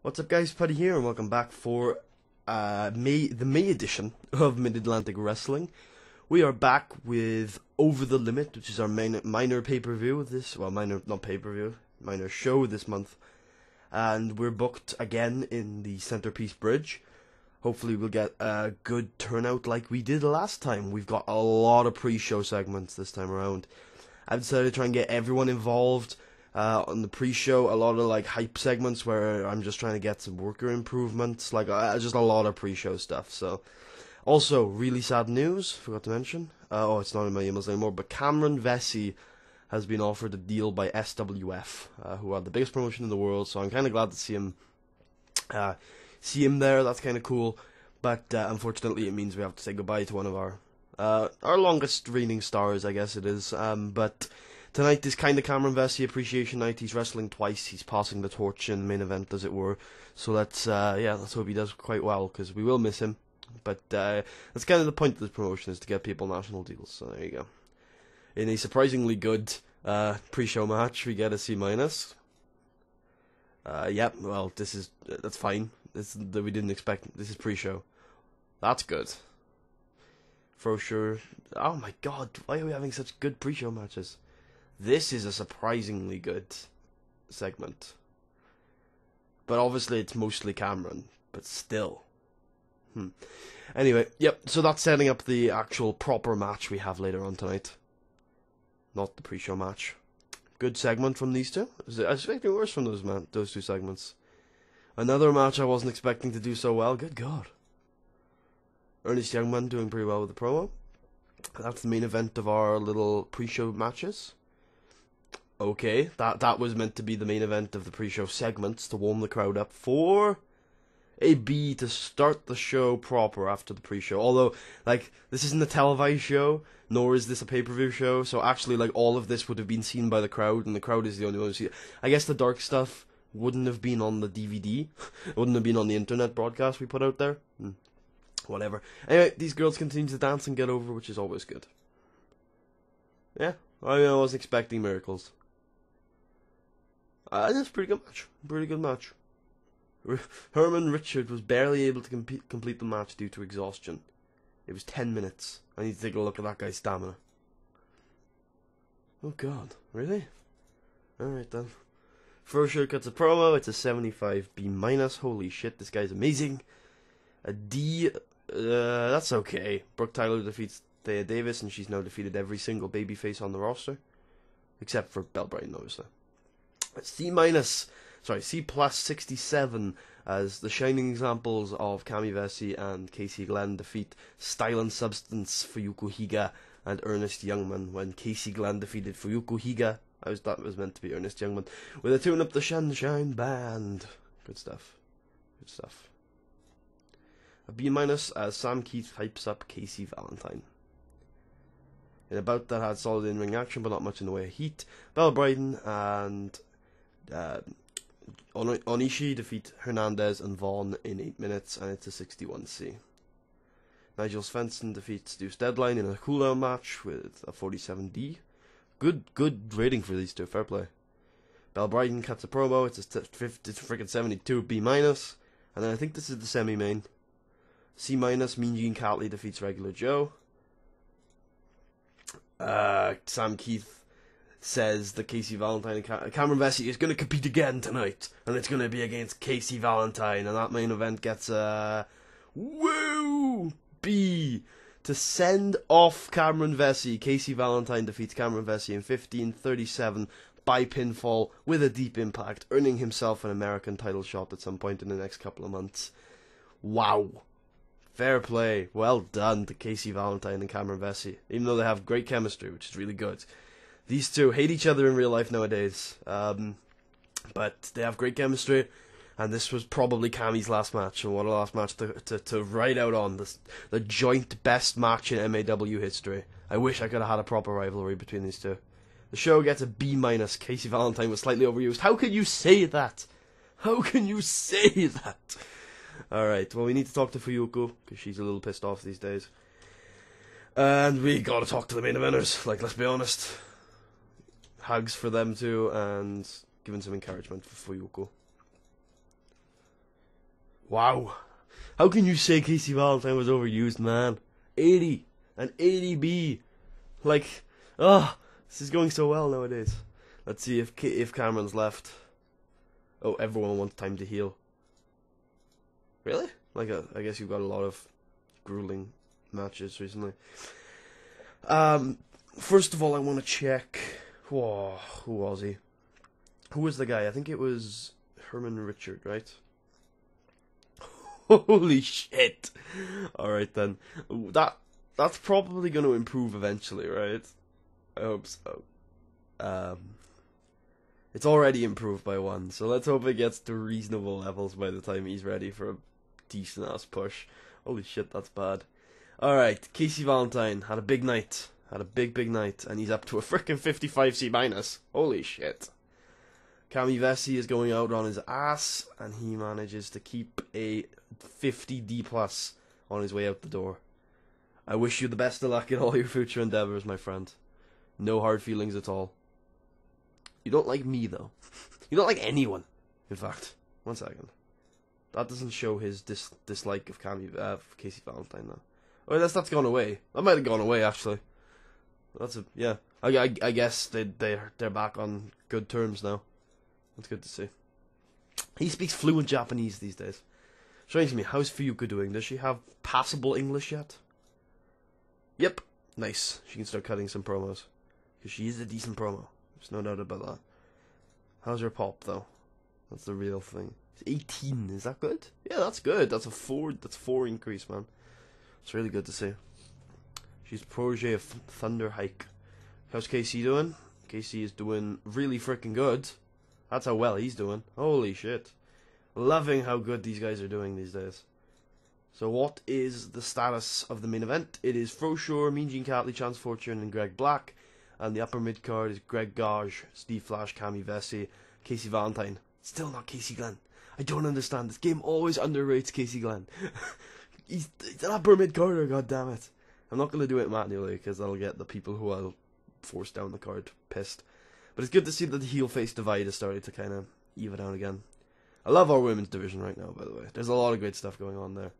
What's up guys, Paddy here and welcome back for the May edition of Mid-Atlantic Wrestling. We are back with Over the Limit, which is our minor pay-per-view this, well not pay-per-view, minor show this month. And we're booked again in the Centerpiece Bridge. Hopefully we'll get a good turnout like we did last time. We've got a lot of pre-show segments this time around. I've decided to try and get everyone involved. On the pre-show, a lot of like hype segments where I'm just trying to get some worker improvements, like just a lot of pre-show stuff. So, also really sad news, forgot to mention. It's not in my emails anymore, but Cameron Vesey has been offered a deal by SWF, who are the biggest promotion in the world. So I'm kind of glad to see him there. That's kind of cool, but unfortunately, it means we have to say goodbye to one of our longest reigning stars, I guess it is. But tonight is kind of Cameron Vesey Appreciation Night. He's wrestling twice. He's passing the torch in the main event, as it were. So let's hope he does quite well, because we will miss him. But that's kind of the point of this promotion, is to get people national deals. So there you go. In a surprisingly good pre-show match, we get a C-. Well, that's fine. We didn't expect. This is pre-show. That's good. For sure. Oh my god, why are we having such good pre-show matches? This is a surprisingly good segment. But obviously it's mostly Cameron, but still. Anyway, yep, so that's setting up the actual proper match we have later on tonight. Not the pre-show match. Good segment from these two. I was expecting worse from those two segments. Another match I wasn't expecting to do so well. Good God. Ernest Youngman doing pretty well with the promo. That's the main event of our little pre-show matches. Okay, that was meant to be the main event of the pre-show segments to warm the crowd up for a B to start the show proper after the pre-show. Although, like, this isn't a televised show, nor is this a pay-per-view show, so actually, like, all of this would have been seen by the crowd, and the crowd is the only one who sees it. I guess the dark stuff wouldn't have been on the DVD. It wouldn't have been on the internet broadcast we put out there. Whatever. Anyway, these girls continue to dance and get over, which is always good. Yeah, I was expecting miracles. That's a pretty good match. Pretty good match. Herman Richard was barely able to complete the match due to exhaustion. It was 10 minutes. I need to take a look at that guy's stamina. Oh god, really? Alright then. First sure cuts a promo, it's a 75 B-. Holy shit, this guy's amazing. A D, that's okay. Brooke Tyler defeats Thea Davis, and she's now defeated every single babyface on the roster. Except for Belle Brighton, obviously. C+, 67, as the shining examples of Cami Vesey and Casey Glenn defeat Style and Substance, Fuyuko Higa, and Ernest Youngman, when Casey Glenn defeated Fuyuko Higa. I thought it was meant to be Ernest Youngman, with a tune up the Sunshine Band. Good stuff. Good stuff. A B- as Sam Keith hypes up Casey Valentine. In a bout that had solid in-ring action, but not much in the way of heat, Belle Brighton and Onishi defeat Hernandez and Vaughn in 8 minutes, and it's a 61C. Nigel Svensson defeats Deuce Deadline in a cooldown match with a 47D. Good rating for these two, fair play. Belle Brighton cuts a promo, it's a freaking 72 B-, and then I think this is the semi-main. C-, Mean Gene Cattley defeats Regular Joe. Sam Keith says that Casey Valentine and Cameron Vesey is going to compete again tonight, and it's going to be against Casey Valentine, and that main event gets a woo B to send off Cameron Vesey. Casey Valentine defeats Cameron Vesey in 15:37 by pinfall with a deep impact, earning himself an American title shot at some point in the next couple of months. Wow. Fair play. Well done to Casey Valentine and Cameron Vesey, even though they have great chemistry, which is really good. These two hate each other in real life nowadays, but they have great chemistry, and this was probably Cammy's last match, and what a last match to write out on. The joint best match in MAW history. I wish I could have had a proper rivalry between these two. The show gets a B-. Casey Valentine was slightly overused. How can you say that? How can you say that? Alright, well, we need to talk to Fuyuko, because she's a little pissed off these days. And we gotta talk to the main eventers, like, let's be honest. Hugs for them too, and giving some encouragement for Fuyuko. Wow. How can you say Casey Valentine was overused, man? 80. An 80B. Like, this is going so well nowadays. Let's see if Cameron's left. Oh, everyone wants time to heal. Really? Like, I guess you've got a lot of grueling matches recently. First of all, I want to check. Whoa, who was he? Who was the guy? I think it was Herman Richard, right? Holy shit! Alright then. That's probably going to improve eventually, right? I hope so. It's already improved by 1, so let's hope it gets to reasonable levels by the time he's ready for a decent-ass push. Holy shit, that's bad. Alright, Casey Valentine had a big night. Had a big night, and he's up to a frickin' 55C-. Holy shit. Cami Vessi is going out on his ass, and he manages to keep a 50D+ on his way out the door. I wish you the best of luck in all your future endeavours, my friend. No hard feelings at all. You don't like me, though. You don't like anyone. In fact, 1 second. That doesn't show his dislike of Casey Valentine, though. Oh, that's gone away. That might have gone away, actually. Yeah. I guess they're back on good terms now. That's good to see. He speaks fluent Japanese these days. Strange to me, how's Fuyuka doing? Does she have passable English yet? Yep. Nice. She can start cutting some promos. Because she is a decent promo. There's no doubt about that. How's her pop, though? That's the real thing. 18, is that good? Yeah, that's good. That's 4 increase, man. It's really good to see. She's protege of Thunder Hike. How's KC doing? KC is doing really freaking good. That's how well he's doing. Holy shit. Loving how good these guys are doing these days. So what is the status of the main event? It is Froshore, Mean Gene Cattley, Chance Fortune, and Greg Black. And the upper mid card is Greg Gage, Steve Flash, Cami Vessi, Casey Valentine. Still not Casey Glenn. I don't understand. This game always underrates Casey Glenn. he's an upper mid carder, goddammit. I'm not going to do it manually because that'll get the people who I'll force down the card pissed. But it's good to see that the heel face divide is starting to kind of even out again. I love our women's division right now, by the way. There's a lot of great stuff going on there.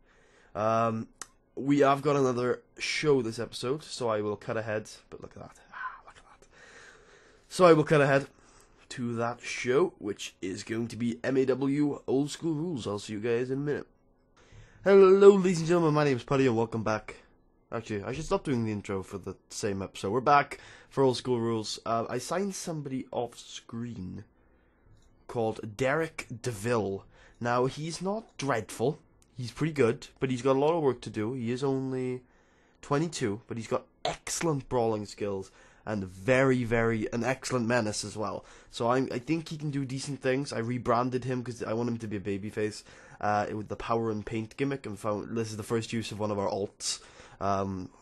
We have got another show this episode, so I will cut ahead. But look at that. Look at that. So I will cut ahead to that show, which is going to be MAW Old School Rules. I'll see you guys in a minute. Hello, ladies and gentlemen. My name is Putty, and welcome back. Actually, I should stop doing the intro for the same episode. We're back for Old School Rules. I signed somebody off screen called Derek DeVille. Now, he's not dreadful. He's pretty good, but he's got a lot of work to do. He is only 22, but he's got excellent brawling skills and an excellent menace as well. So I think he can do decent things. I rebranded him because I want him to be a babyface with the power and paint gimmick, and found this is the first use of one of our alts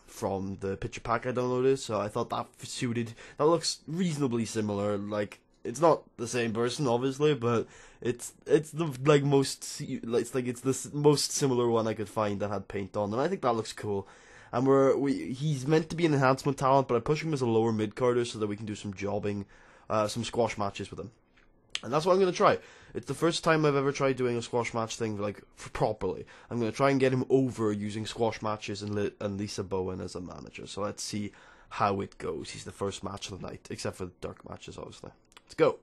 from the picture pack I downloaded. So I thought that suited. That looks reasonably similar. Like, it's not the same person, obviously, but it's the most similar one I could find that had paint on, and I think that looks cool. And he's meant to be an enhancement talent, but I push him as a lower mid carder so that we can do some jobbing, some squash matches with him, and that's what I'm gonna try. It's the first time I've ever tried doing a squash match thing properly. I'm gonna try and get him over using squash matches and Lisa Bowen as a manager. So let's see how it goes. He's the first match of the night, except for the dark matches, obviously. Let's go.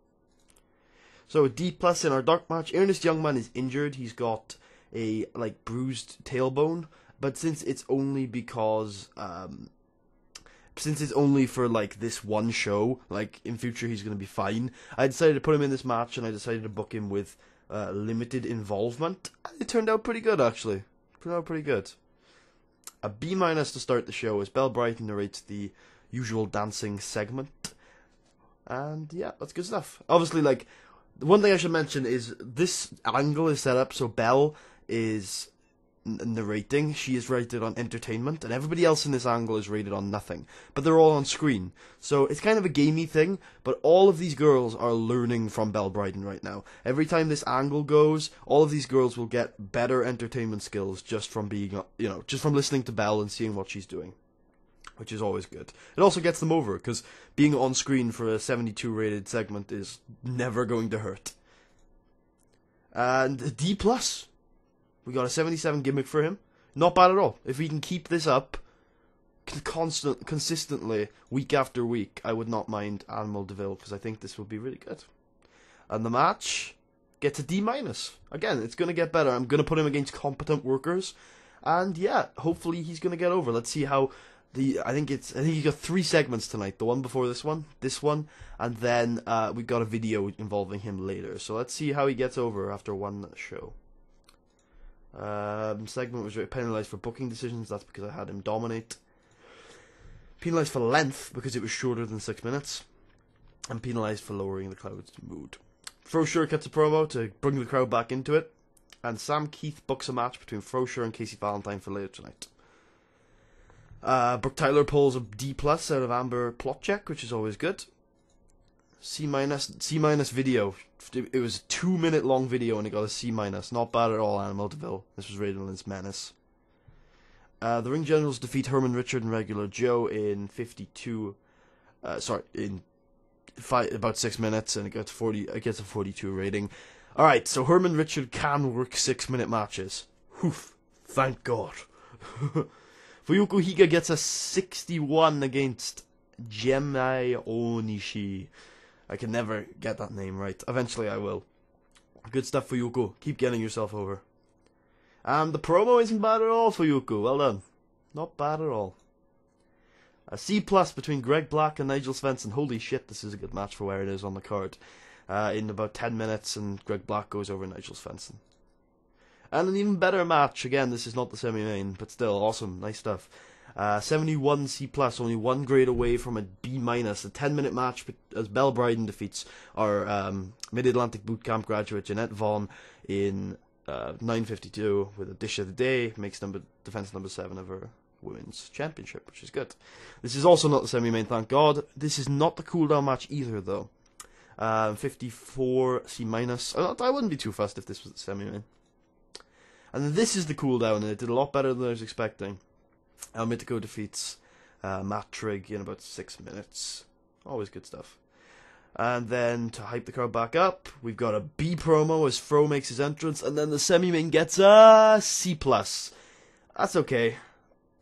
So D+ in our dark match. Ernest Youngman is injured. He's got a bruised tailbone, but since it's only for this one show, in future he's gonna be fine. I decided to put him in this match, and I decided to book him with limited involvement. And it turned out pretty good, actually. Turned out pretty good. A B- to start the show as Belle Brighton narrates the usual dancing segment. And yeah, that's good stuff. Obviously, the one thing I should mention is this angle is set up so Belle is narrating. She is rated on entertainment, and everybody else in this angle is rated on nothing. But they're all on screen. So it's kind of a gamey thing, but all of these girls are learning from Belle Brighton right now. Every time this angle goes, all of these girls will get better entertainment skills just from being, just from listening to Belle and seeing what she's doing, which is always good. It also gets them over, because being on screen for a 72 rated segment is never going to hurt. And D+. We got a 77 gimmick for him. Not bad at all. If we can keep this up consistently, week after week, I would not mind Animal Deville, because I think this will be really good. And the match gets a D-. Again, it's going to get better. I'm going to put him against competent workers. And yeah, hopefully he's going to get over. Let's see how I think he got 3 segments tonight. The one before this one, and then we got a video involving him later. So let's see how he gets over after one show. Segment was penalized for booking decisions. That's because I had him dominate. Penalized for length because it was shorter than 6 minutes. And penalized for lowering the crowd's mood. Frosure gets a promo to bring the crowd back into it. And Sam Keith books a match between Frosure and Casey Valentine for later tonight. Brooke Tyler pulls a D+ out of Amber plot check, which is always good. C- video. It was a 2-minute long video and it got a C-. Not bad at all, Animal Deville. This was rated as menace. The Ring Generals defeat Herman Richard and Regular Joe in about 6 minutes, and it gets a 42 rating. Alright, so Herman Richard can work 6-minute matches. Whew, thank God. Fuyuko Higa gets a 61 against Jemai Onishi. I can never get that name right. Eventually I will. Good stuff, Fuyuko. Keep getting yourself over. And the promo isn't bad at all, Fuyuko. Well done. Not bad at all. A C+ between Greg Black and Nigel Svensson. Holy shit, this is a good match for where it is on the card. In about 10 minutes, and Greg Black goes over Nigel Svensson. And an even better match. Again, this is not the semi-main, but still awesome. Nice stuff. 71 C+, only 1 grade away from a B-. A 10-minute match as Belle Bryden defeats our Mid-Atlantic Bootcamp graduate Jeanette Vaughn in 9:52 with a dish of the day. Makes defense number 7 of her women's championship, which is good. This is also not the semi-main, thank God. This is not the cooldown match either, though. 54 C-. I wouldn't be too fussed if this was the semi-main. And this is the cooldown, and it did a lot better than I was expecting. El Mitico defeats Matt Trigg in about 6 minutes. Always good stuff. And then, to hype the crowd back up, we've got a B promo as Fro makes his entrance, and then the semi-main gets a C+. That's okay.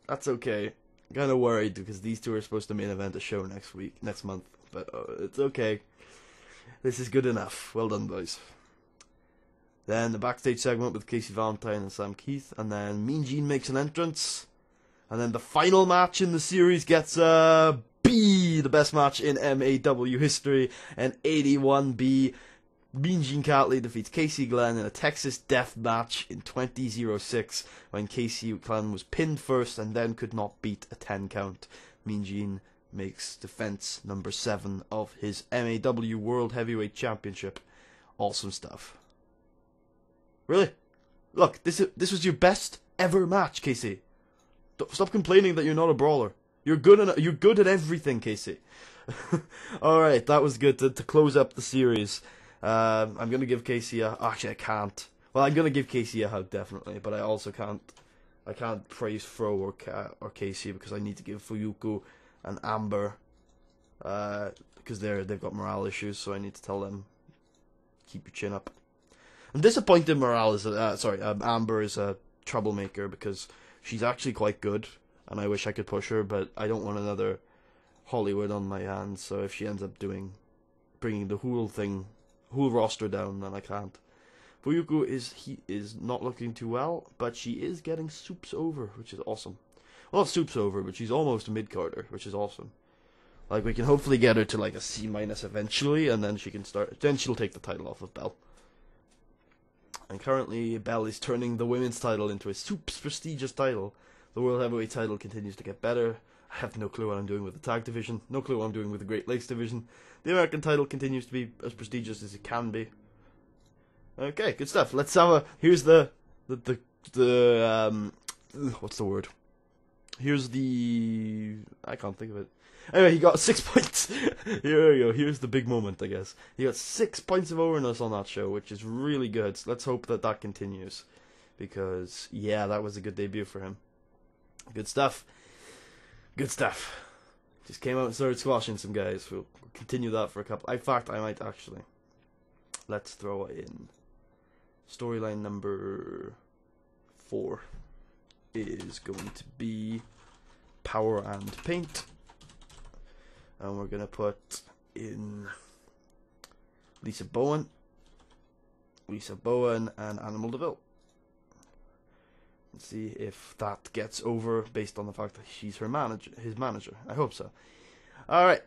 That's okay. I'm kind of worried, because these two are supposed to main event a show next month. But it's okay. This is good enough. Well done, boys. Then the backstage segment with Casey Valentine and Sam Keith, and then Mean Gene makes an entrance. And then the final match in the series gets a B, the best match in MAW history, an 81B. Mean Gene Cattley defeats Casey Glenn in a Texas Death Match in 20:06 when Casey Glenn was pinned first and then could not beat a 10 count. Mean Gene makes defense number 7 of his MAW World Heavyweight Championship. Awesome stuff. Really? Look, this was your best ever match, Casey. Stop complaining that you're not a brawler. You're good at everything, Casey. Alright, that was good to close up the series. I'm going to give Casey actually, I can't. Well, I'm going to give Casey a hug, definitely. But I also can't. I can't praise Fro or Casey because I need to give Fuyuko and Amber. Because they've got morale issues, so I need to tell them, keep your chin up. I'm disappointed Amber is a troublemaker because she's actually quite good, and I wish I could push her, but I don't want another Hollywood on my hands, so if she ends up bringing the whole roster down, then I can't. Fuyuko is not looking too well, but she is getting soups over, which is awesome. Well, not soups over, but she's almost a mid-carder, which is awesome. Like, we can hopefully get her to like a C- eventually, and then she'll take the title off of Belle. And currently, Belle is turning the women's title into a Soups prestigious title. The World Heavyweight title continues to get better. I have no clue what I'm doing with the tag division. No clue what I'm doing with the Great Lakes division. The American title continues to be as prestigious as it can be. Okay, good stuff. Let's have here's the what's the word? Here's the, I can't think of it. Anyway, he got 6 points. Here we go. Here's the big moment, I guess. He got 6 points of overness on that show, which is really good. So let's hope that continues. Because, yeah, that was a good debut for him. Good stuff. Good stuff. Just came out and started squashing some guys. We'll continue that for a couple. In fact, I might actually. Let's throw in storyline number 4 is going to be power and paint. And we're going to put in Lisa Bowen, and Animal Deville. Let's see if that gets over based on the fact that she's his manager. I hope so. Alright.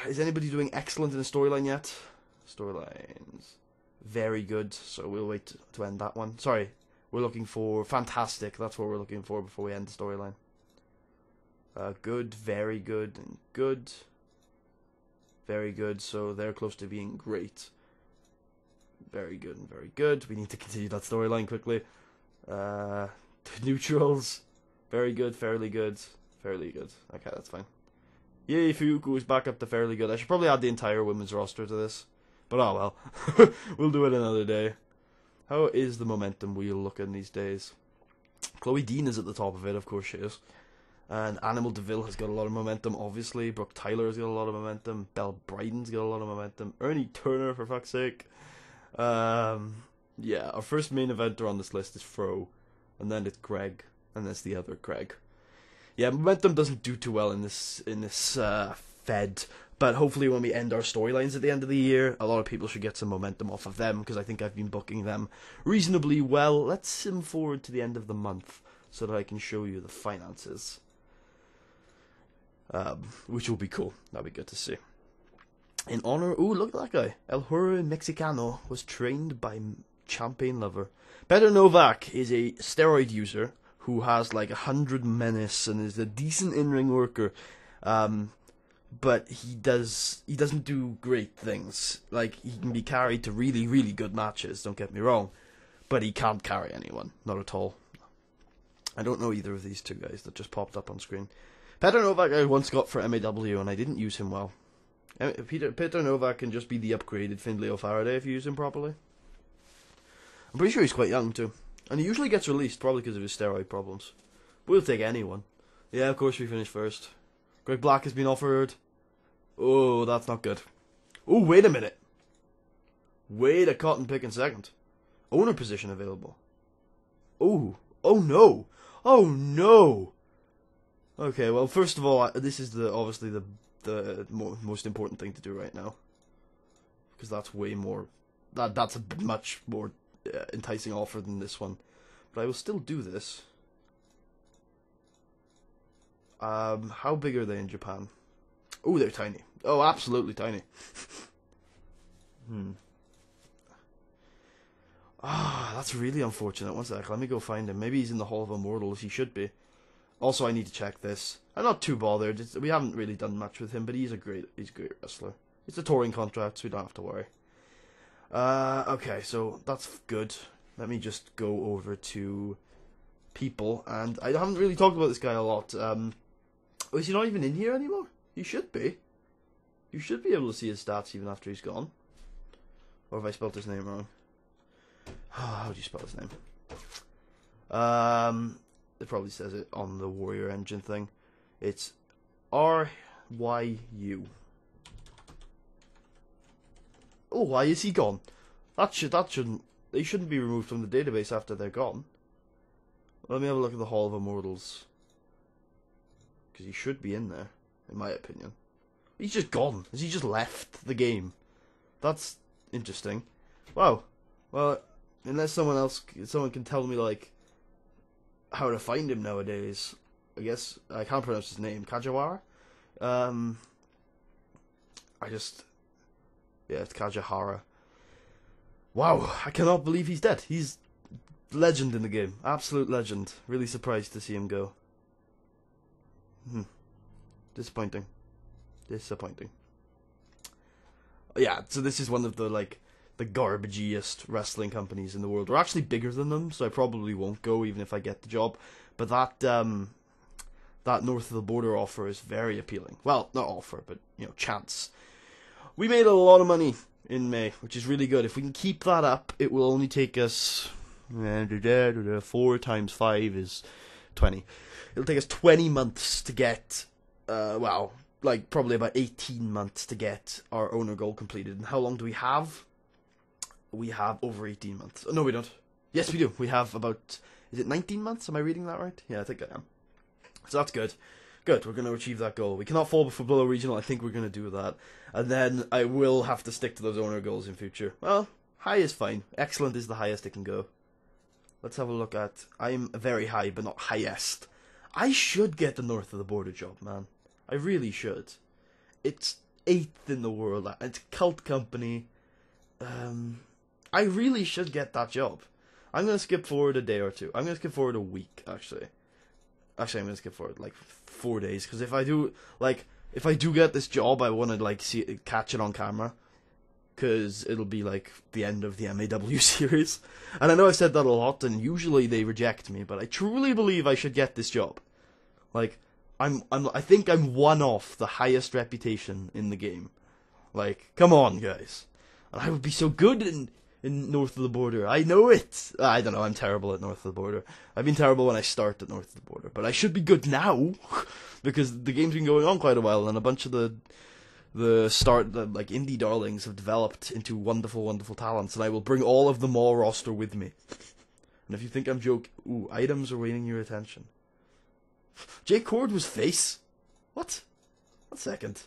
Is anybody doing excellent in the storyline yet? Storylines. Very good. So we'll wait to end that one. Sorry. We're looking for fantastic. That's what we're looking for before we end the storyline. Good, very good, and good. Very good. So they're close to being great. Very good and very good. We need to continue that storyline quickly. Neutrals. Very good, fairly good, fairly good. Okay, that's fine. Yay, Fuku is back up to fairly good. I should probably add the entire women's roster to this. But oh well. We'll do it another day. How is the momentum wheel looking these days? Chloe Dean is at the top of it, of course she is. And Animal Deville has got a lot of momentum, obviously. Brooke Tyler has got a lot of momentum. Belle Bryden's got a lot of momentum. Ernie Turner, for fuck's sake. Yeah, our first main eventer on this list is Fro. And then it's Greg. And that's the other Greg. Yeah, momentum doesn't do too well in this Fed. But hopefully when we end our storylines at the end of the year, a lot of people should get some momentum off of them, because I think I've been booking them reasonably well. Let's sim forward to the end of the month so that I can show you the finances. Which will be cool. That'll be good to see. In honor... Ooh, look at that guy. El Hurro Mexicano was trained by Champagne Lover. Petr Novak is a steroid user who has like 100 menace and is a decent in-ring worker. But he doesn't do great things. Like, he can be carried to really, really good matches, don't get me wrong. But he can't carry anyone. Not at all. I don't know either of these two guys that just popped up on screen. Petr Novak I once got for MAW and I didn't use him well. Petr Novak can just be the upgraded Findlay O'Faraday if you use him properly. I'm pretty sure he's quite young too. And he usually gets released, probably because of his steroid problems. We'll take anyone. Yeah, of course we finished first. Greg Black has been offered. Oh, that's not good. Oh, wait a minute. Wait a cotton pick in second. Owner position available. Oh. Oh no. Oh no. Okay, well, first of all, this is obviously the most important thing to do right now. Because that's way more... That's a much more enticing offer than this one. But I will still do this. How big are they in Japan? Oh, they're tiny. Oh, absolutely tiny. That's really unfortunate. One sec, let me go find him. Maybe he's in the Hall of Immortals. He should be. Also, I need to check this. I'm not too bothered. We haven't really done much with him, but he's a great wrestler. It's a touring contract, so we don't have to worry. Okay, so that's good. Let me just go over to people, and I haven't really talked about this guy a lot. Is he not even in here anymore? He should be. You should be able to see his stats even after he's gone. Or have I spelled his name wrong? How do you spell his name? It probably says it on the Warrior Engine thing. It's R-Y-U. Oh, why is he gone? They shouldn't be removed from the database after they're gone. Let me have a look at the Hall of Immortals. Because he should be in there, in my opinion. He's just gone. Has he just left the game? That's interesting. Wow. Well, unless someone can tell me, like, how to find him nowadays. I guess I can't pronounce his name. Kajawara? Yeah, it's Kajahara. Wow, I cannot believe he's dead. He's legend in the game. Absolute legend. Really surprised to see him go. Disappointing. Yeah, so this is one of the, like, the garbagiest wrestling companies in the world. We're actually bigger than them, so I probably won't go even if I get the job. But that north of the border offer is very appealing. Well, not offer, but, you know, chance. We made a lot of money in May, which is really good. If we can keep that up, it will only take us 4 times 5 is 20. It'll take us 20 months to get, well, like probably about 18 months to get our owner goal completed. And how long do we have? We have over 18 months. No, we don't. Yes, we do. We have about, is it 19 months? Am I reading that right? Yeah, I think I am. So that's good. Good, we're going to achieve that goal. We cannot fall below regional. I think we're going to do that. And then I will have to stick to those owner goals in future. Well, high is fine. Excellent is the highest it can go. Let's have a look at... I'm very high, but not highest. I should get the north of the border job, man. I really should. It's 8th in the world. It's a cult company. I really should get that job. I'm going to skip forward a day or two. I'm going to skip forward a week, actually. Actually, I'm going to skip forward, like, 4 days. Because if I do get this job, I want to, like, catch it on camera. Because it'll be, like, the end of the MAW series. And I know I've said that a lot, and usually they reject me. But I truly believe I should get this job. Like, I think I'm one off the highest reputation in the game. Like, come on, guys. And I would be so good in north of the border. I know it. I don't know. I'm terrible at north of the border. I've been terrible when I start at north of the border, but I should be good now because the game's been going on quite a while, and a bunch of the like indie darlings have developed into wonderful, wonderful talents, and I will bring all of them all roster with me. And if you think I'm joking, ooh, items are waiting your attention. Jay Cord was face. What? 1 second.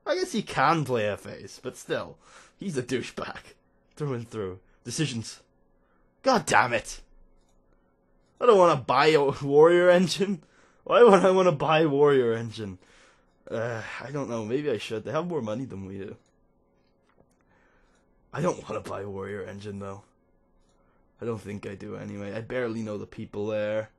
I guess he can play a face, but still, he's a douchebag. Through and through. Decisions. God damn it. I don't want to buy a Warrior Engine. Why would I want to buy Warrior Engine? I don't know. Maybe I should. They have more money than we do. I don't want to buy Warrior Engine, though. I don't think I do, anyway. I barely know the people there.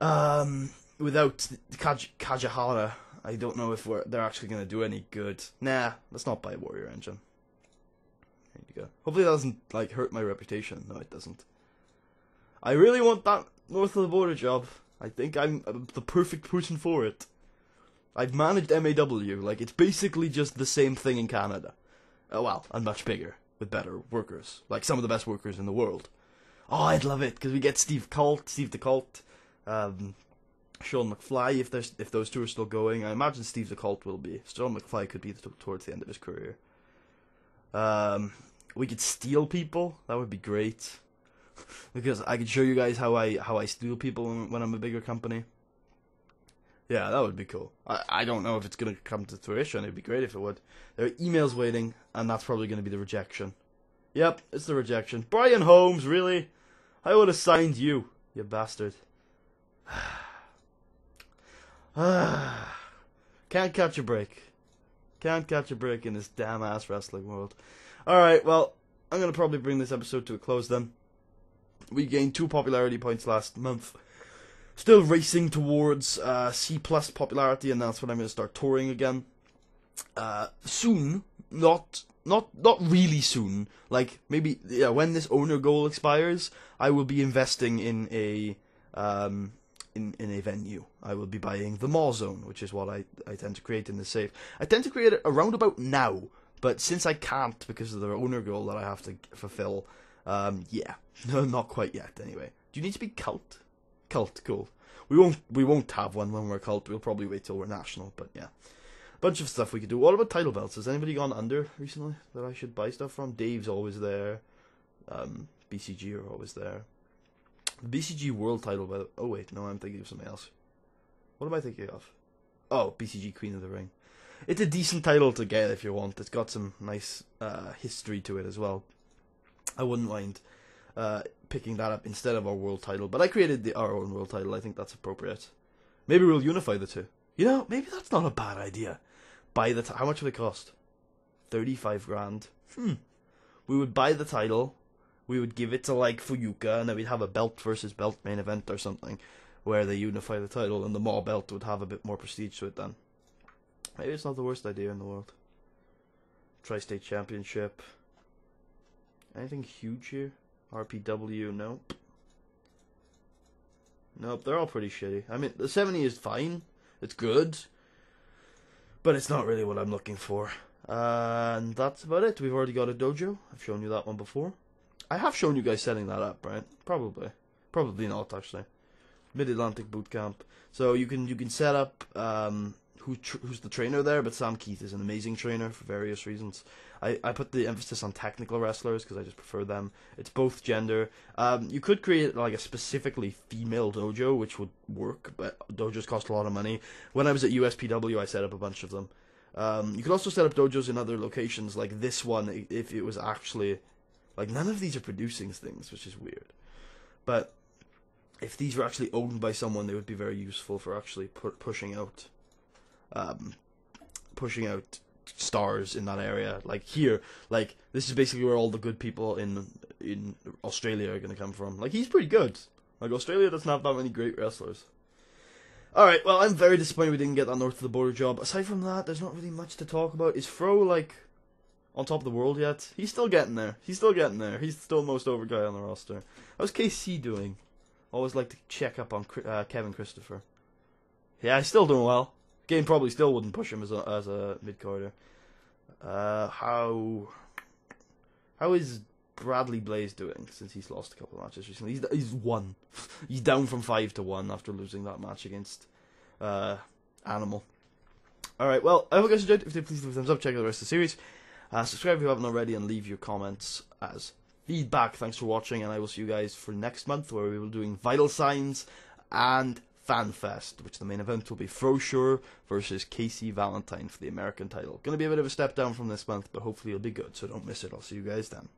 Without Kajahara, I don't know if they're actually going to do any good. Nah, let's not buy Warrior Engine. There you go. Hopefully that doesn't, like, hurt my reputation. No, it doesn't. I really want that north of the border job. I think I'm the perfect person for it. I've managed MAW. Like, it's basically just the same thing in Canada. Oh, well, and much bigger. With better workers. Like, some of the best workers in the world. Oh, I'd love it, because we get Steve the Cult, Sean McFly, if those two are still going. I imagine Steve the Cult will be. Sean McFly could be towards the end of his career. We could steal people. That would be great. Because I could show you guys how I steal people when I'm a bigger company. Yeah, that would be cool. I don't know if it's going to come to fruition. It'd be great if it would. There are emails waiting, and that's probably going to be the rejection. Yep, it's the rejection. Brian Holmes, really? I would have signed you, you bastard. Can't catch a break. Can't catch a break in this damn ass wrestling world. Alright, well, I'm going to probably bring this episode to a close then. We gained 2 popularity points last month. Still racing towards C+ popularity, and that's when I'm going to start touring again. Soon, not really soon. Like maybe when this owner goal expires, I will be investing in a venue. I will be buying the Mall Zone, which is what I tend to create in the save. I tend to create it around about now, but since I can't because of the owner goal that I have to fulfill, yeah, no, not quite yet. Anyway, do you need to be cult? Cult, cool. We won't have one when we're cult. We'll probably wait till we're national, but yeah. Bunch of stuff we could do. What about title belts? Has anybody gone under recently that I should buy stuff from? Dave's always there. BCG are always there. The BCG world title belt. Oh wait, no, I'm thinking of something else. What am I thinking of? Oh, BCG Queen of the Ring. It's a decent title to get if you want. It's got some nice history to it as well. I wouldn't mind picking that up instead of our world title, but I created our own world title. I think that's appropriate. Maybe we'll unify the two. You know, maybe that's not a bad idea. Buy the how much would it cost? 35 grand. We would buy the title. We would give it to like Fuyuka, and then we'd have a belt versus belt main event or something, where they unify the title, and the Maw belt would have a bit more prestige to it then. Maybe it's not the worst idea in the world. Tri-State Championship. Anything huge here? RPW, nope. Nope, they're all pretty shitty. I mean, the 70 is fine. It's good. But it's not really what I'm looking for. And that's about it. We've already got a dojo. I've shown you that one before. I have shown you guys setting that up, right? Probably. Probably not, actually. Mid-Atlantic Boot Camp. So you can set up who's the trainer there, but Sam Keith is an amazing trainer for various reasons. I put the emphasis on technical wrestlers because I just prefer them. It's both gender. You could create like a specifically female dojo, which would work, but dojos cost a lot of money. When I was at USPW, I set up a bunch of them. You could also set up dojos in other locations, like this one, if it was actually... Like, none of these are producing things, which is weird. But if these were actually owned by someone, they would be very useful for actually pushing out stars in that area. Like here, like this is basically where all the good people in Australia are going to come from. Like, he's pretty good. Like, Australia doesn't have that many great wrestlers. Alright, well, I'm very disappointed we didn't get that north of the border job. Aside from that, there's not really much to talk about. Is Fro, like, on top of the world yet? He's still getting there. He's still the most over guy on the roster. How's KC doing? Always like to check up on Kevin Christopher. Yeah, he's still doing well. Game probably still wouldn't push him as a mid-carder. How is Bradley Blaze doing since he's lost a couple of matches recently? He's won. He's down from 5-1 after losing that match against Animal. Alright, well, I hope you guys enjoyed. If you did, please leave a thumbs up, check out the rest of the series. Subscribe if you haven't already, and leave your comments as feedback. Thanks for watching, and I will see you guys for next month, where we will be doing Vital Signs and FanFest, which the main event will be Frosure versus Casey Valentine for the American title. Going to be a bit of a step down from this month, but hopefully it'll be good, so don't miss it. I'll see you guys then.